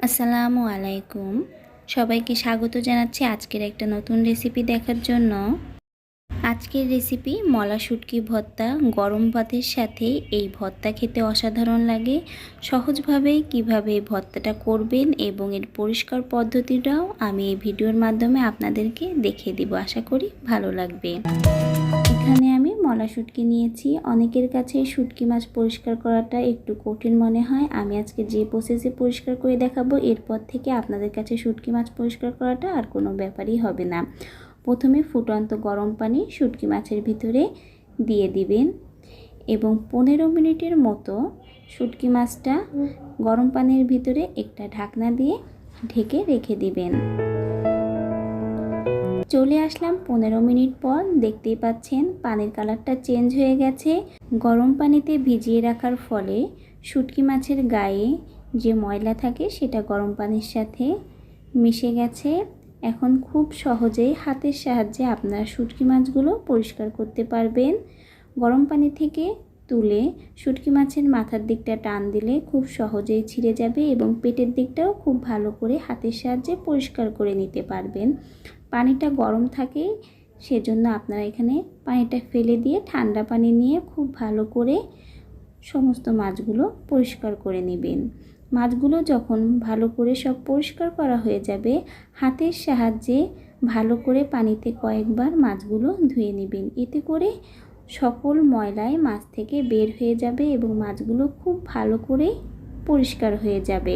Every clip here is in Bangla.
আসসালামু আলাইকুম। সবাইকে স্বাগত জানাচ্ছি আজকের একটা নতুন রেসিপি দেখার জন্য। আজকের রেসিপি মলা শুটকি ভর্তা। গরম ভাতের সাথে এই ভর্তা খেতে অসাধারণ লাগে। সহজভাবেই কিভাবে এই ভর্তাটা করবেন এবং এর পরিষ্কার পদ্ধতিটাও আমি এই ভিডিওর মাধ্যমে আপনাদেরকে দেখিয়ে দিব। আশা করি ভালো লাগবে। এখানে আমি মলা শুটকি নিয়েছি। অনেকের কাছে শুটকি মাছ পরিষ্কার করাটা একটু কঠিন মনে হয়। আমি আজকে যে প্রসেসে পরিষ্কার করে দেখাবো, এরপর থেকে আপনাদের কাছে শুটকি মাছ পরিষ্কার করাটা আর কোনো ব্যাপারই হবে না। প্রথমে ফুটন্ত গরম পানি শুটকি মাছের ভিতরে দিয়ে দিবেন এবং 15 মিনিটের মতো শুটকি মাছটা গরম পানির ভিতরে একটা ঢাকনা দিয়ে ঢেকে রেখে দিবেন। চলে আসলাম 15 মিনিট পর। দেখতেই পাচ্ছেন পানির কালারটা চেঞ্জ হয়ে গেছে। গরম পানিতে ভিজিয়ে রাখার ফলে শুটকি মাছের গায়ে যে ময়লা থাকে সেটা গরম পানির সাথে মিশে গেছে। এখন খুব সহজেই হাতের সাহায্যে আপনারা শুটকি মাছগুলো পরিষ্কার করতে পারবেন। গরম পানি থেকে তুলে শুটকি মাছের মাথার দিকটা টান দিলে খুব সহজেই ছিঁড়ে যাবে এবং পেটের দিকটাও খুব ভালো করে হাতের সাহায্যে পরিষ্কার করে নিতে পারবেন। পানিটা গরম থাকে, সেজন্য আপনারা এখানে পানিটা ফেলে দিয়ে ঠান্ডা পানি নিয়ে খুব ভালো করে সমস্ত মাছগুলো পরিষ্কার করে নেবেন। মাছগুলো যখন ভালো করে সব পরিষ্কার করা হয়ে যাবে, হাতের সাহায্যে ভালো করে পানিতে কয়েকবার মাছগুলো ধুয়ে নেবেন। এতে করে সকল ময়লায় মাছ থেকে বের হয়ে যাবে এবং মাছগুলো খুব ভালো করে পরিষ্কার হয়ে যাবে।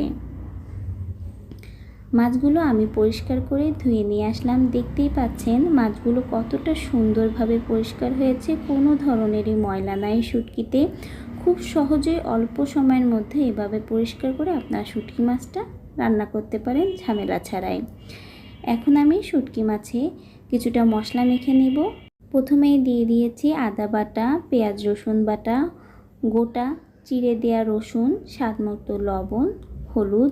মাছগুলো আমি পরিষ্কার করে ধুয়ে নিয়ে আসলাম। দেখতেই পাচ্ছেন মাছগুলো কতটা সুন্দরভাবে পরিষ্কার হয়েছে। কোনো ধরনেরই ময়লা নাই শুটকিতে। খুব সহজেই অল্প সময়ের মধ্যে এভাবে পরিষ্কার করে আপনারা শুটকি মাছটা রান্না করতে পারেন ঝামেলা ছাড়াই। এখন আমি শুটকি মাছে কিছুটা মশলা মেখে নেব। প্রথমেই দিয়ে দিয়েছি আদা বাটা, পেঁয়াজ রসুন বাটা, গোটা চিড়ে দেওয়া রসুন, স্বাদমতো লবণ, হলুদ,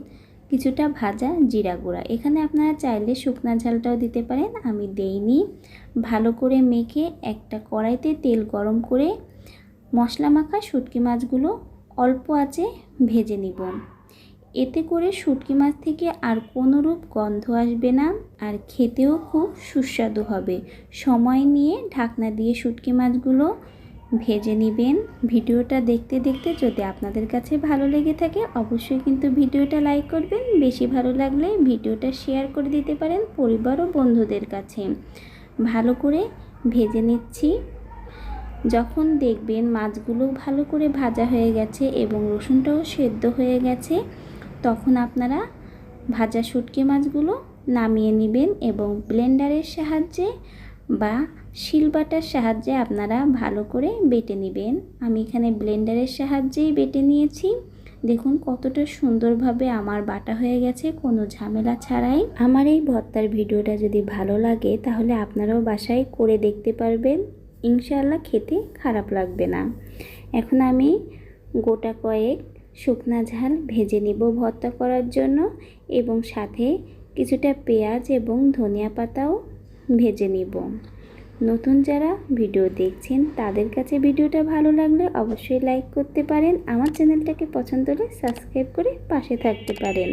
কিছুটা ভাজা জিরা গুঁড়া। এখানে আপনারা চাইলে শুকনা ঝালটাও দিতে পারেন, আমি দেইনি। ভালো করে মেখে একটা কড়াইতে তেল গরম করে মশলা মাখা শুটকি মাছগুলো অল্প আঁচে ভেজে নিব। এতে করে শুটকি মাছ থেকে আর কোনোরূপ গন্ধ আসবে না, আর খেতেও খুব সুস্বাদু হবে। সময় নিয়ে ঢাকনা দিয়ে শুটকি মাছগুলো ভেজে নেবেন। ভিডিওটা দেখতে দেখতে যদি আপনাদের কাছে ভালো লেগে থাকে অবশ্যই কিন্তু ভিডিওটা লাইক করবেন। বেশি ভালো লাগলে ভিডিওটা শেয়ার করে দিতে পারেন পরিবার ও বন্ধুদের কাছে। ভালো করে ভেজে নিচ্ছি। যখন দেখবেন মাছগুলো ভালো করে ভাজা হয়ে গেছে এবং রসুনটাও সেদ্ধ হয়ে গেছে, তখন আপনারা ভাজা শুটকি মাছগুলো নামিয়ে নেবেন এবং ব্লেন্ডারের সাহায্যে বা শিলবাটার সাহায্যে আপনারা ভালো করে বেটে নেবেন। আমি এখানে ব্লেন্ডারের সাহায্যেই বেটে নিয়েছি। দেখুন কতটা সুন্দরভাবে আমার বাটা হয়ে গেছে কোনো ঝামেলা ছাড়াই। আমার এই ভর্তার ভিডিওটা যদি ভালো লাগে তাহলে আপনারাও বাসায় করে দেখতে পারবেন। ইনশাআল্লাহ খেতে খারাপ লাগবে না। এখন আমি গোটা কয়েক শুকনা ঝাল ভেজে নিব ভর্তা করার জন্য এবং সাথে কিছুটা পেঁয়াজ এবং ধনিয়া পাতাও ভেজে নিব। নতুন যারা ভিডিও দেখছেন তাদের কাছে ভিডিওটা ভালো লাগলে অবশ্যই লাইক করতে পারেন। আমার চ্যানেলটাকে পছন্দ হলে সাবস্ক্রাইব করে পাশে থাকতে পারেন।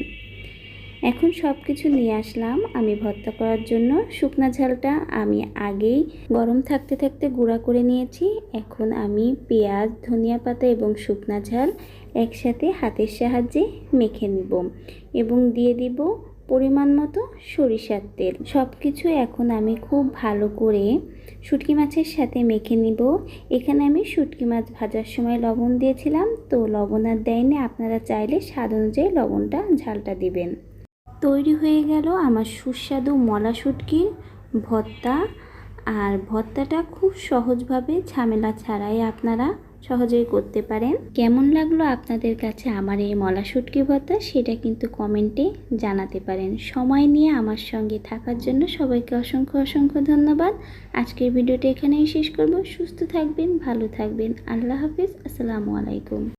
এখন সব কিছু নিয়ে আসলাম আমি ভর্তা করার জন্য। শুকনা ঝালটা আমি আগেই গরম থাকতে থাকতে গুঁড়া করে নিয়েছি। এখন আমি পেঁয়াজ, ধনিয়া পাতা এবং শুকনা ঝাল একসাথে হাতের সাহায্যে মেখে নিব এবং দিয়ে দিব পরিমাণ মতো সরিষার তেল। সব কিছু এখন আমি খুব ভালো করে শুটকি মাছের সাথে মেখে নিব। এখানে আমি শুটকি মাছ ভাজার সময় লবণ দিয়েছিলাম, তো লবণ আর দেয়নি। আপনারা চাইলে স্বাদ অনুযায়ী লবণটা ঝালটা দিবেন। তৈরি হয়ে গেল আমার সুস্বাদু মলা শুটকির ভর্তা। আর ভর্তাটা খুব সহজভাবে ঝামেলা ছাড়াই আপনারা সহজেই করতে পারেন। কেমন লাগলো আপনাদের কাছে আমার এই মলা শুটকি ভর্তা সেটা কিন্তু কমেন্টে জানাতে পারেন। সময় নিয়ে আমার সঙ্গে থাকার জন্য সবাইকে অসংখ্য অসংখ্য ধন্যবাদ। আজকের ভিডিওটা এখানেই শেষ করব। সুস্থ থাকবেন, ভালো থাকবেন। আল্লাহ হাফিজ। আসসালামু আলাইকুম।